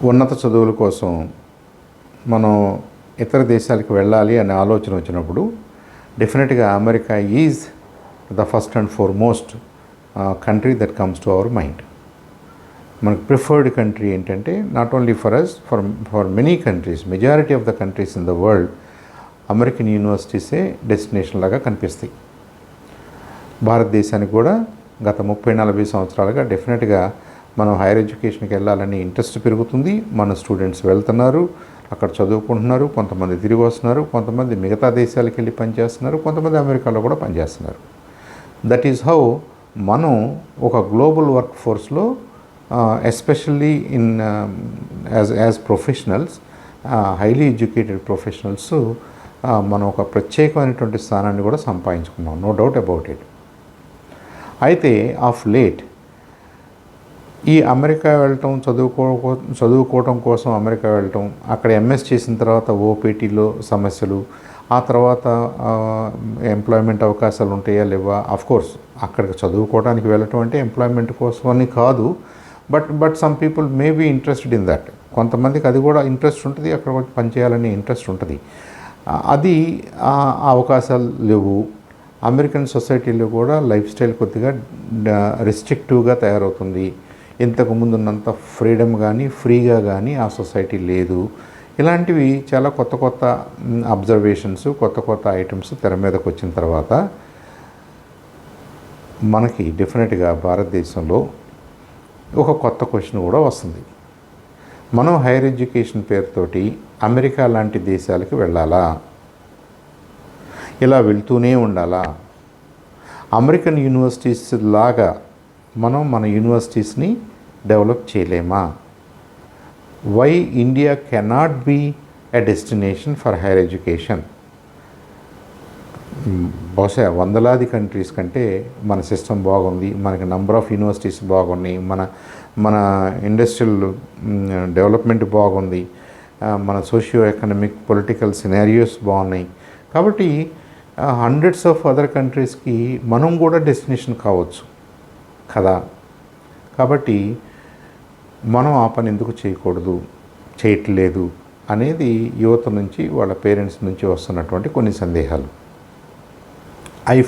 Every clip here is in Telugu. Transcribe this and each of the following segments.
ఉన్నత చదువుల కోసం మనం ఇతర దేశాలకు వెళ్ళాలి అనే ఆలోచన వచ్చినప్పుడు డెఫినెట్గా America is the first and foremost country that comes to our mind. మనకు ప్రిఫర్డ్ కంట్రీ ఏంటంటే not only for us, for many countries, majority of the countries in the world American యూనివర్సిటీసే డెస్టినేషన్ లాగా కనిపిస్తాయి. భారతదేశానికి కూడా గత 30-40 సంవత్సరాలుగా డెఫినెట్గా మనం హైయర్ ఎడ్యుకేషన్కి వెళ్ళాలని ఇంట్రెస్ట్ పెరుగుతుంది. మన స్టూడెంట్స్ వెళ్తున్నారు, అక్కడ చదువుకుంటున్నారు, కొంతమంది తిరిగి వస్తున్నారు, కొంతమంది మిగతా దేశాలకు వెళ్ళి పనిచేస్తున్నారు, కొంతమంది అమెరికాలో కూడా పనిచేస్తున్నారు. దట్ ఈస్ హౌ మనం ఒక గ్లోబల్ వర్క్ ఫోర్స్లో especially in as professionals, highly educated professionals మనం ఒక ప్రత్యేకమైనటువంటి స్థానాన్ని కూడా సంపాదించుకున్నాం, నో డౌట్ అబౌట్ ఇట్. అయితే ఆఫ్ లేట్ ఈ అమెరికా వెళ్ళటం, చదువుకోవటం కోసం అమెరికా వెళ్ళటం, అక్కడ ఎంఎస్ చేసిన తర్వాత ఓపీటీలో సమస్యలు, ఆ తర్వాత ఎంప్లాయ్మెంట్ అవకాశాలు ఉంటాయా లేవా, అఫ్కోర్స్ అక్కడికి చదువుకోవడానికి వెళ్ళటం అంటే ఎంప్లాయ్మెంట్ కోసం అని కాదు, but some people may be interested in that. కొంతమందికి అది కూడా ఇంట్రెస్ట్ ఉంటుంది, అక్కడ పనిచేయాలని ఇంట్రెస్ట్ ఉంటుంది. అది అవకాశాలు లేవు. అమెరికన్ సొసైటీలో కూడా లైఫ్ స్టైల్ కొద్దిగా రెస్ట్రిక్టివ్గా తయారవుతుంది. ఇంతకుముందు ఉన్నంత ఫ్రీడమ్ కానీ ఫ్రీగా కానీ ఆ సొసైటీ లేదు. ఇలాంటివి చాలా కొత్త కొత్త అబ్జర్వేషన్స్, కొత్త కొత్త ఐటమ్స్ తెర మీదకి వచ్చిన తర్వాత మనకి డెఫినెట్గా భారతదేశంలో ఒక కొత్త క్వశ్చన్ కూడా వస్తుంది. మనం హైయర్ ఎడ్యుకేషన్ పేరుతోటి అమెరికా లాంటి దేశాలకు వెళ్ళాలా, ఇలా వెళ్తూనే ఉండాలా? అమెరికన్ యూనివర్సిటీస్ లాగా మనం మన యూనివర్సిటీస్ని డెవలప్ చేయలేమా? Why India cannot be a destination for higher education? బహుశా వందలాది కంట్రీస్ కంటే మన సిస్టమ్ బాగుంది, మనకి నంబర్ ఆఫ్ యూనివర్సిటీస్ బాగున్నాయి, మన ఇండస్ట్రియల్ డెవలప్మెంట్ బాగుంది, మన సోషియో ఎకనామిక్ పొలిటికల్ సినారియోస్ బాగున్నాయి. కాబట్టి హండ్రెడ్స్ ఆఫ్ అదర్ కంట్రీస్కి మనం కూడా డెస్టినేషన్ కావచ్చు కదా. కాబట్టి మనం ఆ పని ఎందుకు చేయట్లేదు అనేది యువత నుంచి, వాళ్ళ పేరెంట్స్ నుంచి వస్తున్నటువంటి కొన్ని సందేహాలు.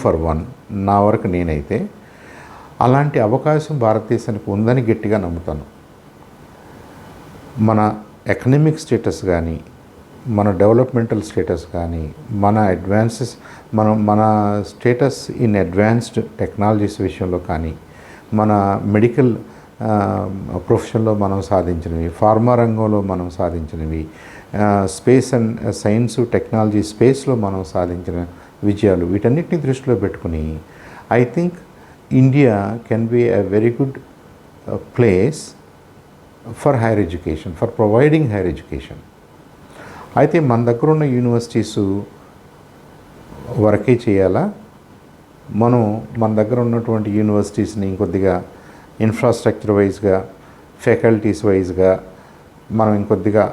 ఫర్ వన్, నా వరకు నేనైతే అలాంటి అవకాశం భారతదేశానికి ఉందని గట్టిగా నమ్ముతాను. మన ఎకనామిక్ స్టేటస్ కానీ, మన డెవలప్మెంటల్ స్టేటస్ కానీ, మన స్టేటస్ ఇన్ అడ్వాన్స్డ్ టెక్నాలజీస్ విషయంలో కానీ, మన మెడికల్ ప్రొఫెషన్లో మనం సాధించినవి, ఫార్మా రంగంలో మనం సాధించినవి, స్పేస్ అండ్ సైన్స్ టెక్నాలజీ స్పేస్లో మనం సాధించిన విజయాలు, వీటన్నిటిని దృష్టిలో పెట్టుకుని I think India can be a very good place for higher education, for providing higher education. అయితే మన దగ్గర ఉన్న యూనివర్సిటీస్ వరకే చేయాలా? మన దగ్గర ఉన్నటువంటి యూనివర్సిటీస్ని ఇంకొద్దిగా ఇన్ఫ్రాస్ట్రక్చర్ వైజ్గా, ఫ్యాకల్టీస్ వైజ్గా మనం ఇంకొద్దిగా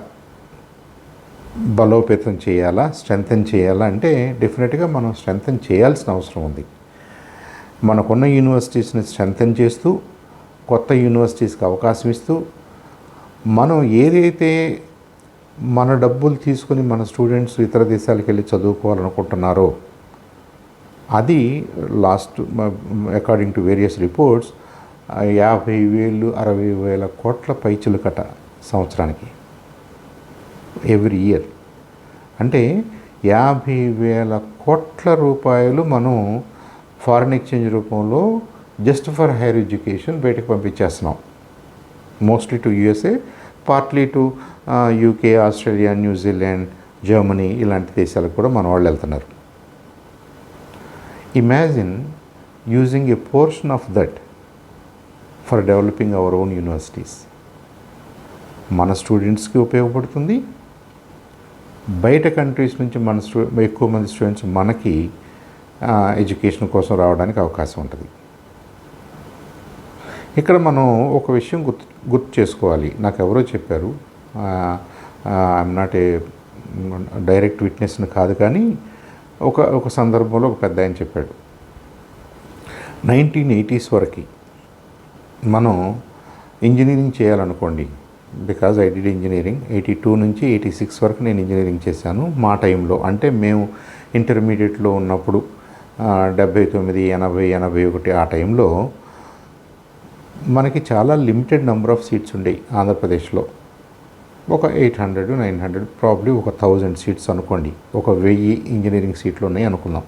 బలోపేతం చేయాలా, స్ట్రెంథెన్ చేయాలా అంటే డెఫినెట్గా మనం స్ట్రెంథెన్ చేయాల్సిన అవసరం ఉంది. మనకున్న యూనివర్సిటీస్ని స్ట్రెంథెన్ చేస్తూ, కొత్త యూనివర్సిటీస్కి అవకాశం ఇస్తూ, మనం ఏదైతే మన డబ్బులు తీసుకుని మన స్టూడెంట్స్ ఇతర దేశాలకు వెళ్ళి చదువుకోవాలనుకుంటున్నారో అది last according to various reports 50,000-60,000 కోట్ల పైచిలుకట సంవత్సరానికి, ఎవ్రీ ఇయర్. అంటే 50,000 కోట్ల రూపాయలు మనం ఫారిన్ ఎక్స్చేంజ్ రూపంలో జస్ట్ ఫర్ హైయర్ ఎడ్యుకేషన్ బయటకు పంపించేస్తున్నాం. Mostly to USA, partly to UK, Australia, New Zealand, Germany ఇలాంటి దేశాలకు కూడా మన వాళ్ళు వెళ్తున్నారు. Imagine using a portion of that for developing our own universities. మన స్టూడెంట్స్కి ఉపయోగపడుతుంది, బయట కంట్రీస్ నుంచి ఎక్కువ మంది స్టూడెంట్స్ మనకి ఎడ్యుకేషన్ కోసం రావడానికి అవకాశం ఉంటుంది. ఇక్కడ మనం ఒక విషయం గుర్తు చేసుకోవాలి. నాకు ఎవరో చెప్పారు, ఐఎమ్ నాట్ ఏ డైరెక్ట్ విట్నెస్ని కాదు, కానీ ఒక సందర్భంలో ఒక పెద్ద ఆయన చెప్పాడు, 1980s వరకు మనం ఇంజనీరింగ్ చేయాలనుకోండి, బికాజ్ ఐ డిడ్ ఇంజనీరింగ్. 82 నుంచి 86 వరకు నేను ఇంజనీరింగ్ చేశాను మా టైంలో. అంటే మేము ఇంటర్మీడియట్లో ఉన్నప్పుడు 79, 80, 81 ఆ టైంలో మనకి చాలా లిమిటెడ్ నెంబర్ ఆఫ్ సీట్స్ ఉండేవి ఆంధ్రప్రదేశ్లో. ఒక 800, 900, ప్రాబ్లీ ఒక 1000 సీట్స్ అనుకోండి. ఒక 1000 ఇంజనీరింగ్ సీట్లు ఉన్నాయి అనుకుందాం.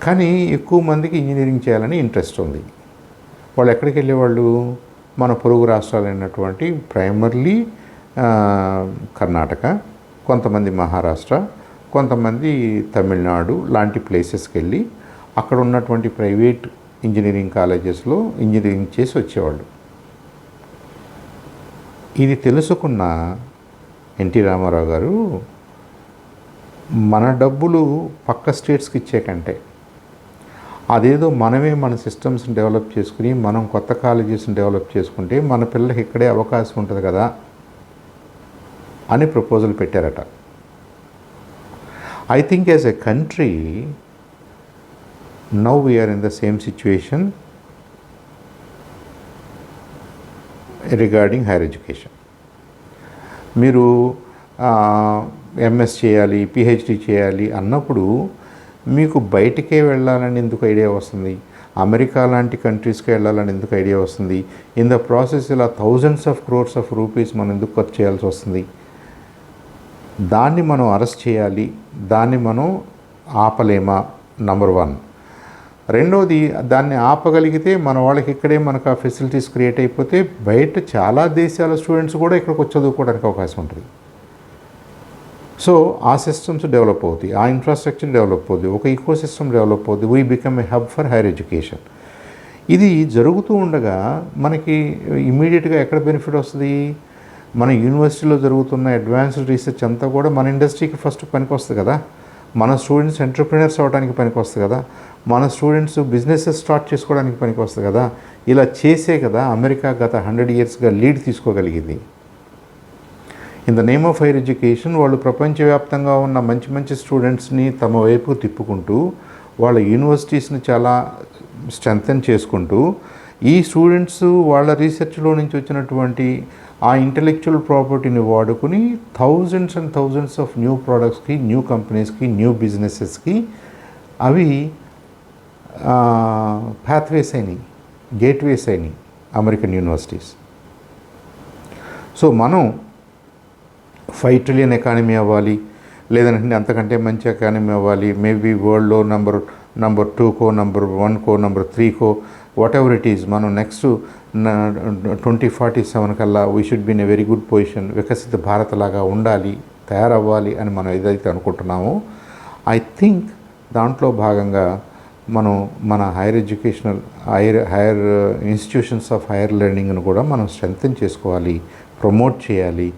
కానీ ఎక్కువ మందికి ఇంజనీరింగ్ చేయాలని ఇంట్రెస్ట్ ఉంది. వాళ్ళు ఎక్కడికి వెళ్ళేవాళ్ళు? మన పొరుగు రాష్ట్రాలైనటువంటి ప్రైమర్లీ కర్ణాటక, కొంతమంది మహారాష్ట్ర, కొంతమంది తమిళనాడు లాంటి ప్లేసెస్కి వెళ్ళి అక్కడ ఉన్నటువంటి ప్రైవేట్ ఇంజనీరింగ్ కాలేజెస్లో ఇంజనీరింగ్ చేసి వచ్చేవాళ్ళు. ఇది తెలుసుకున్న ఎన్టీ రామారావు గారు మన డబ్బులు పక్క స్టేట్స్కి ఇచ్చే కంటే అదేదో మనమే మన సిస్టమ్స్ని డెవలప్ చేసుకుని మనం కొత్త కాలేజెస్ని డెవలప్ చేసుకుంటే మన పిల్లలకి ఇక్కడే అవకాశం ఉంటుంది కదా అని ప్రపోజల్ పెట్టారట. I think as a country now we're in the same situation regarding higher education. మీరు ఎంఎస్ చేయాలి, పిహెచ్డి చేయాలి అన్నప్పుడు మీకు బయటికే వెళ్ళాలని ఎందుకు ఐడియా వస్తుంది? అమెరికా లాంటి కంట్రీస్కి వెళ్ళాలని ఎందుకు ఐడియా వస్తుంది? ఇన్ ద ప్రాసెస్ ఇలా thousands of crores of rupees మనం ఎందుకు ఖర్చు చేయాల్సి వస్తుంది? దాన్ని మనం అరెస్ట్ చేయాలి, దాన్ని మనం ఆపలేమా? నంబర్ 1. రెండవది, దాన్ని ఆపగలిగితే మన వాళ్ళకి ఇక్కడే మనకు ఆ ఫెసిలిటీస్ క్రియేట్ అయిపోతే బయట చాలా దేశాల స్టూడెంట్స్ కూడా ఇక్కడికి వచ్చి చదువుకోవడానికి అవకాశం ఉంటుంది. సో ఆ సిస్టమ్స్ డెవలప్ అవుతాయి, ఆ ఇన్ఫ్రాస్ట్రక్చర్ డెవలప్ అవుతుంది, ఒక ఈకో సిస్టమ్ డెవలప్ అవుతుంది. We become a hub for higher education. ఇది జరుగుతూ ఉండగా మనకి ఇమీడియట్గా ఎక్కడ బెనిఫిట్ వస్తుంది? మన యూనివర్సిటీలో జరుగుతున్న అడ్వాన్స్డ్ రీసెర్చ్ అంతా కూడా మన ఇండస్ట్రీకి ఫస్ట్ పనికి వస్తుంది కదా. మన స్టూడెంట్స్ ఎంటర్ప్రినర్స్ అవ్వడానికి పనికి వస్తుంది కదా. మన స్టూడెంట్స్ బిజినెసెస్ స్టార్ట్ చేసుకోవడానికి పనికి వస్తుంది కదా. ఇలా చేసే కదా అమెరికా గత 100 yearsగా లీడ్ తీసుకోగలిగింది. In the name of higher education వాళ్ళు ప్రపంచవ్యాప్తంగా ఉన్న మంచి మంచి స్టూడెంట్స్ని తమ వైపు తిప్పుకుంటూ వాళ్ళ యూనివర్సిటీస్ని చాలా స్ట్రెంథెన్ చేసుకుంటూ ఈ స్టూడెంట్స్ వాళ్ళ రీసెర్చ్లో నుంచి వచ్చినటువంటి ఆ ఇంటలెక్చువల్ ప్రాపర్టీని వాడుకుని thousands and thousands of new ప్రోడక్ట్స్కి, న్యూ కంపెనీస్కి, న్యూ బిజినెసెస్కి అవి పాత్వేస్ అయినాయి, గేట్వేస్ అయినాయి అమెరికన్ యూనివర్సిటీస్. సో మనం 5 trillion ఎకానమీ అవ్వాలి, లేదంటే అంతకంటే మంచి ఎకానమీ అవ్వాలి, మేబీ వరల్డ్లో నెంబర్ 2కో, నెంబర్ 1కో, నెంబర్ 3కో, వాట్ ఎవర్ ఇట్ ఈజ్, మనం నెక్స్ట్ 2047 కల్లా we should be in a very good position, Viksit Bharat లాగా ఉండాలి, తయారవ్వాలి అని మనం ఏదైతే అనుకుంటున్నామో ఐ థింక్ దాంట్లో భాగంగా మనం మన higher educational higher institutions of higher లెర్నింగ్ను కూడా మనం స్ట్రెంథెన్ చేసుకోవాలి, ప్రమోట్ చేయాలి,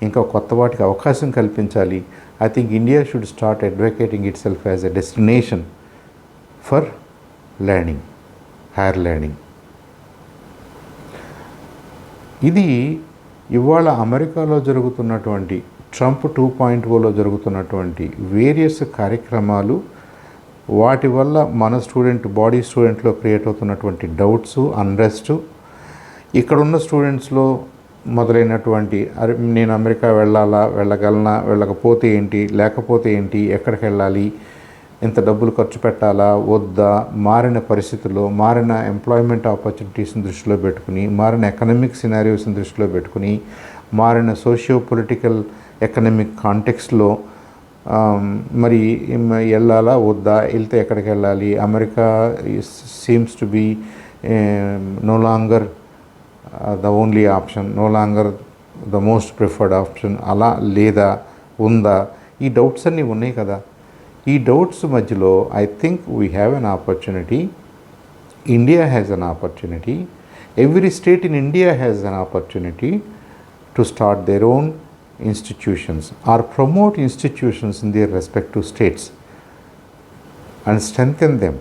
ఇంకా కొత్త వాటికి అవకాశం కల్పించాలి. I think India should start advocating it self as a destination for learning, hire learning. ఇది ఇవాళ అమెరికాలో జరుగుతున్నటువంటి ట్రంప్ 2.0లో జరుగుతున్నటువంటి వేరియస్ కార్యక్రమాలు, వాటి వల్ల మన బాడీ స్టూడెంట్లో క్రియేట్ అవుతున్నటువంటి డౌట్స్, అన్రెస్ట్, ఇక్కడున్న స్టూడెంట్స్లో మొదలైనటువంటి నేను అమెరికా వెళ్ళాలా, వెళ్ళగలనా, వెళ్ళకపోతే ఏంటి, లేకపోతే ఏంటి, ఎక్కడికి వెళ్ళాలి, ఎంత డబ్బులు ఖర్చు పెట్టాలా వద్దా, మారిన పరిస్థితుల్లో మారిన ఎంప్లాయ్మెంట్ ఆపర్చునిటీస్ని దృష్టిలో పెట్టుకుని, మారిన ఎకనామిక్ సినారియోస్ని దృష్టిలో పెట్టుకుని, మారిన సోషియో పొలిటికల్ ఎకనామిక్ కాంటెక్స్ట్లో మరి వెళ్ళాలా వద్దా, వెళ్తే ఎక్కడికి వెళ్ళాలి, America seems to be no longer the only option, no longer the most preferred option, అలా లేదా ఉందా, ఈ డౌట్స్ అన్నీ ఉన్నాయి కదా. ఈ డౌట్స్ మధ్యలో I think we have an opportunity, India has an opportunity, every state in India has an opportunity to start their own institutions or promote institutions in their respective states and strengthen them,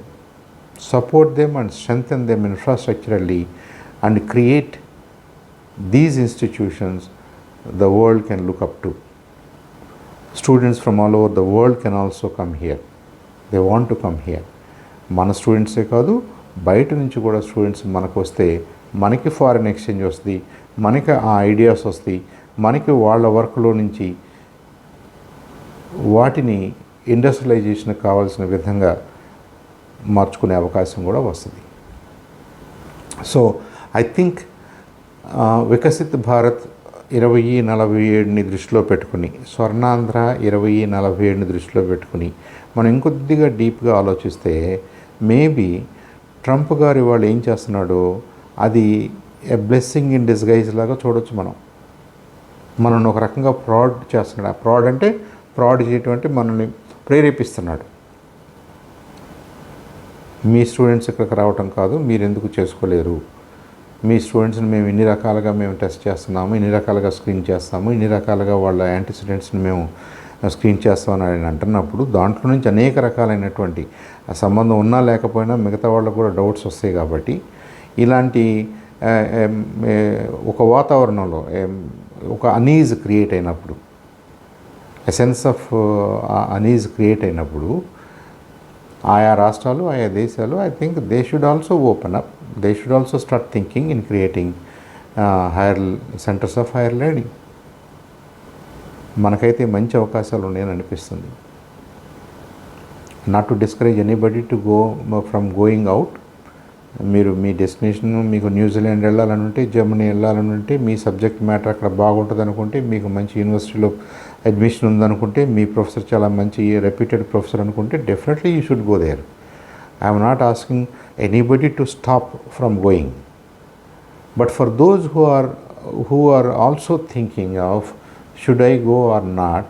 support them and strengthen them infrastructurally and create these institutions the world can look up to. Students from all over the world can also come here. They want to come here. మన స్టూడెంట్సే కాదు, బయట నుంచి కూడా స్టూడెంట్స్ మనకు వస్తే మనకి ఫారిన్ ఎక్స్చేంజ్ వస్తుంది, మనకి ఆ ఐడియాస్ వస్తాయి, మనకి వాళ్ళ వర్క్లో నుంచి వాటిని ఇండస్ట్రియలైజేషన్కి కావాల్సిన విధంగా మార్చుకునే అవకాశం కూడా వస్తుంది. So I think Viksit Bharat 2047ని దృష్టిలో పెట్టుకుని, స్వర్ణాంధ్ర 2047ని దృష్టిలో పెట్టుకుని మనం ఇంకొద్దిగా డీప్గా ఆలోచిస్తే మేబీ ట్రంప్ గారు వాళ్ళు ఏం చేస్తున్నాడో అది ఎ బ్లెస్సింగ్ ఇన్ డిస్గైజ్ లాగా చూడొచ్చు. మనం ఒక రకంగా ఫ్రాడ్ చేస్తున్నాడు. ఫ్రాడ్ అంటే ఫ్రాడ్ చేయటం అంటే మనల్ని ప్రేరేపిస్తున్నాడు. మీ స్టూడెంట్స్ ఇక్కడికి రావటం కాదు, మీరు ఎందుకు చేసుకోలేరు, మీ స్టూడెంట్స్ని మేము ఇన్ని రకాలుగా మేము టెస్ట్ చేస్తున్నాము, ఇన్ని రకాలుగా స్క్రీన్ చేస్తాము, ఇన్ని రకాలుగా వాళ్ళ యాంటీసిడెంట్స్ని మేము స్క్రీన్ చేస్తామని ఆయన అంటున్నప్పుడు దాంట్లో నుంచి అనేక రకాలైనటువంటి సంబంధం ఉన్నా లేకపోయినా మిగతా వాళ్ళకు కూడా డౌట్స్ వస్తాయి. కాబట్టి ఇలాంటి ఒక వాతావరణంలో ఒక అనీజ్ క్రియేట్ అయినప్పుడు, ఎ సెన్స్ ఆఫ్ అనీజ్ క్రియేట్ అయినప్పుడు ఆయా రాష్ట్రాలు, ఆయా దేశాలు I think they should also open up, they should also start thinking in creating hire centres of higher learning. మనకైతే మంచి అవకాశాలు ఉన్నాయని అనిపిస్తుంది. Not to discourage anybody to go from going out. మీరు మీ డెస్టినేషన్, మీకు న్యూజిలాండ్ వెళ్ళాలనుంటే, జర్మనీ వెళ్ళాలనుంటే, మీ సబ్జెక్ట్ మ్యాటర్ అక్కడ బాగుంటుంది అనుకుంటే, మీకు మంచి యూనివర్సిటీలో అడ్మిషన్ ఉందనుకుంటే, మీ ప్రొఫెసర్ చాలా మంచి రెప్యూటెడ్ ప్రొఫెసర్ అనుకుంటే definitely you should go there. I'm not asking anybody to stop from going, but for those who are also thinking of should I go or not,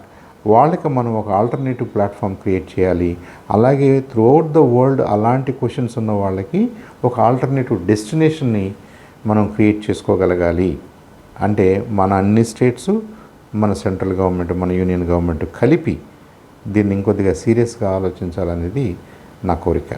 వాళ్ళకి మనం ఒక ఆల్టర్నేటివ్ ప్లాట్ఫామ్ క్రియేట్ చేయాలి. అలాగే త్రూఅవుట్ ద వరల్డ్ అలాంటి క్వశ్చన్స్ ఉన్న వాళ్ళకి ఒక ఆల్టర్నేటివ్ డెస్టినేషన్ని మనం క్రియేట్ చేసుకోగలగాలి. అంటే మన అన్ని స్టేట్స్, మన సెంట్రల్ గవర్నమెంట్, మన యూనియన్ గవర్నమెంట్ కలిపి దీన్ని ఇంకొద్దిగా సీరియస్గా ఆలోచించాలనేది నా కోరిక.